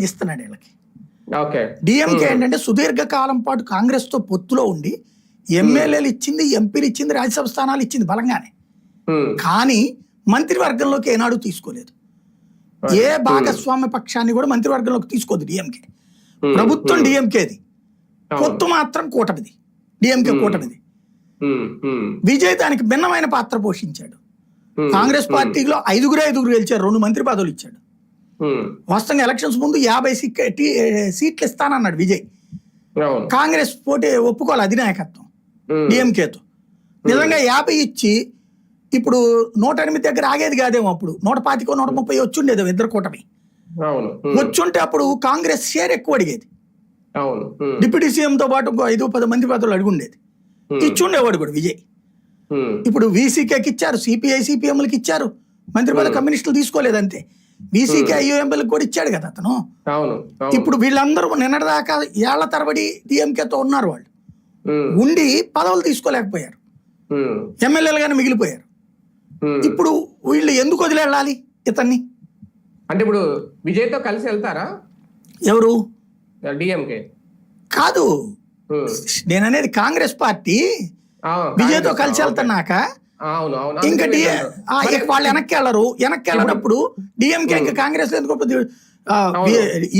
ఇస్తున్నాడు వీళ్ళకి. Okay. DMK ఏంటంటే సుదీర్ఘకాలం పాటు కాంగ్రెస్ తో పొత్తులో ఉండి ఎమ్మెల్యేలు ఇచ్చింది, ఎంపీలు ఇచ్చింది, రాజ్యసభ స్థానాలు ఇచ్చింది బలంగానే. కానీ మంత్రివర్గంలోకి ఏనాడు తీసుకోలేదు. ఏ భాగస్వామ్య పక్షాన్ని కూడా మంత్రివర్గంలోకి తీసుకోదు డిఎంకే. ప్రభుత్వం డిఎంకేది, పొత్తు మాత్రం కూటమిది, డిఎంకే కూటమిది. విజయ్ దానికి భిన్నమైన పాత్ర పోషించాడు. కాంగ్రెస్ పార్టీలో ఐదుగురు గెలిచారు, 2 మంత్రి పదవులు ఇచ్చాడు. వాస్తవంగా ఎలక్షన్స్ ముందు 50 సీట్లు ఇస్తానన్నాడు విజయ్. కాంగ్రెస్ పోటీ ఒప్పుకోవాలి అధినాయకత్వం డిఎంకేతో. నిజంగా 50 ఇచ్చి ఇప్పుడు 108 దగ్గర ఆగేది కాదేమో, అప్పుడు 125 130 వచ్చుండేది ఇద్దరు కూటమి. వచ్చుంటే అప్పుడు కాంగ్రెస్ షేర్ ఎక్కువ అడిగేది. డిప్యూటీ సీఎం తో పాటు 5-10 మంది పదవులు అడుగుండేది, ఇచ్చుండేవాడు కూడా విజయ్. ఇప్పుడు వీసీకేకి ఇచ్చారు, సిపిఐ సిపిఎంలకి ఇచ్చారు మంత్రి పదవి, కమ్యూనిస్టులు తీసుకోలేదు అంతే. బీసీకే ఐయుఎంఎల్కి కూడా ఇచ్చాడు కదా అతను. ఇప్పుడు వీళ్ళందరూ నిన్నటిదాకా ఏళ్ల తరబడి డిఎంకేతో ఉన్నారు, వాళ్ళు ఉండి పదవులు తీసుకోలేకపోయారు, ఎమ్మెల్యేలుగానే మిగిలిపోయారు. ఇప్పుడు వీళ్ళు ఎందుకు వదిలేళ్ళాలి ఇతన్ని? అంటే ఇప్పుడు విజయ్తో కలిసి వెళ్తారా ఎవరు? డిఎంకే కాదు, నేననేది కాంగ్రెస్ పార్టీ విజయ్తో కలిసి వెళ్తున్నాక ఇంకా వాళ్ళు వెనక్కి వెళ్ళరు. వెనక్కి వెళ్ళినప్పుడు డిఎంకే ఇంకా కాంగ్రెస్ ఎందుకు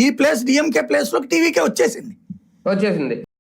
ఈ ప్లేస్ డిఎంకే ప్లేస్ లోకి టీవీకే వచ్చేసింది.